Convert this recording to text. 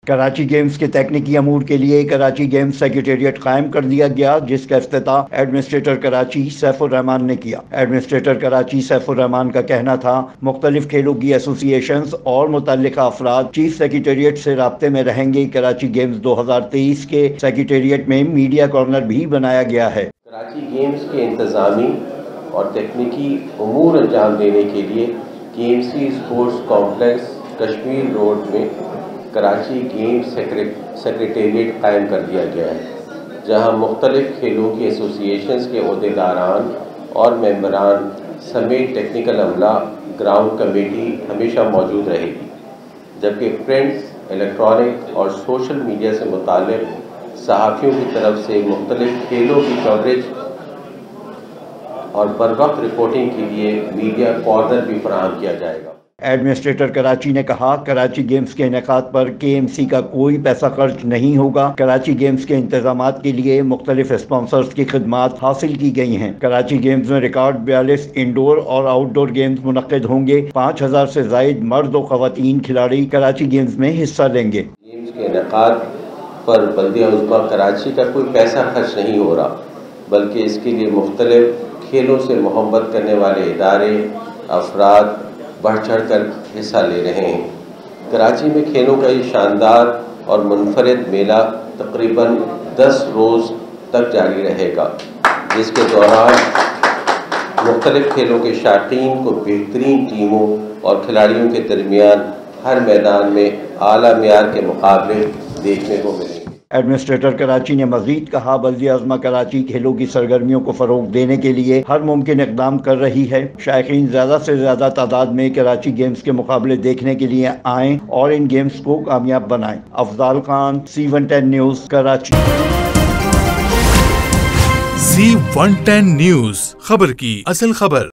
Karachi games کے تکنیکی امور کے لیے کراچی گیمز سیکریٹریٹ قائم کر دیا گیا، جس کا افتتاح ایڈمنسٹریٹر کراچی سیف الرحمان نے کیا۔ ایڈمنسٹریٹر کراچی سیف الرحمان کا کہنا تھا مختلف کھیلوں کی ایسوسی ایشنز اور متعلقہ افراد چیف سیکریٹریٹ سے رابطے میں رہیں گے۔ کراچی گیمز 2023 کے سیکریٹریٹ میں میڈیا کارنر بھی بنایا گیا ہے۔ کراچی گیمز کے انتظامی اور تکنیکی امور انجام دینے کے لیے KMC sports complex Kashmir road میں کراچی گیمز سیکریٹریٹ قائم کر دیا گیا ہے، جہاں مختلف کھیلوں کی ایسوسی ایشنز کے عہدیداران اور ممبران سمیت ٹیکنیکل عملہ گراؤنڈ کمیٹی ہمیشہ موجود رہے گی، جبکہ پرنٹ، الیکٹرانک اور سوشل میڈیا سے متعلق صحافیوں کی طرف سے مختلف کھیلوں کی کوریج اور بروقت رپورٹنگ کے لیے میڈیا کارنر بھی فراہم کیا جائے گا۔ ایڈمنسٹریٹر کراچی نے کہا کراچی گیمز کے انعقاد پر KMC کا کوئی پیسہ خرچ نہیں ہوگا۔ کراچی گیمز کے انتظامات کے لیے مختلف اسپانسرز کی خدمات حاصل کی گئی ہیں۔ کراچی گیمز میں ریکارڈ 42 انڈور اور آؤٹ ڈور گیمز منعقد ہوں گے۔ 5000 سے زائد مرد و خواتین کھلاڑی کراچی گیمز میں حصہ لیں گے۔ گیمز کے انعقاد پر بلدیہ عظمیٰ کراچی کا کوئی پیسہ خرچ نہیں ہو رہا، بلکہ اس کے لیے مختلف کھیلوں سے محبت کرنے والے ادارے، افراد بڑھ چڑھ کر حصہ لے رہے ہیں۔ کراچی میں کھیلوں کا یہ شاندار اور منفرد میلہ تقریباً 10 روز تک جاری رہے گا، جس کے دوران مختلف کھیلوں کے شائقین کو بہترین ٹیموں اور کھلاڑیوں کے درمیان ہر میدان میں اعلیٰ معیار کے مقابلے دیکھنے کو ملیں گے۔ ایڈمنسٹریٹر کراچی نے مزید کہا بلدیہ عظمیٰ کراچی کھیلوں کی سرگرمیوں کو فروغ دینے کے لیے ہر ممکن اقدام کر رہی ہے۔ شائقین زیادہ سے زیادہ تعداد میں کراچی گیمز کے مقابلے دیکھنے کے لیے آئیں اور ان گیمز کو کامیاب بنائیں۔ Afzal Khan, C110 news, Karachi. C110 news, خبر کی اصل خبر۔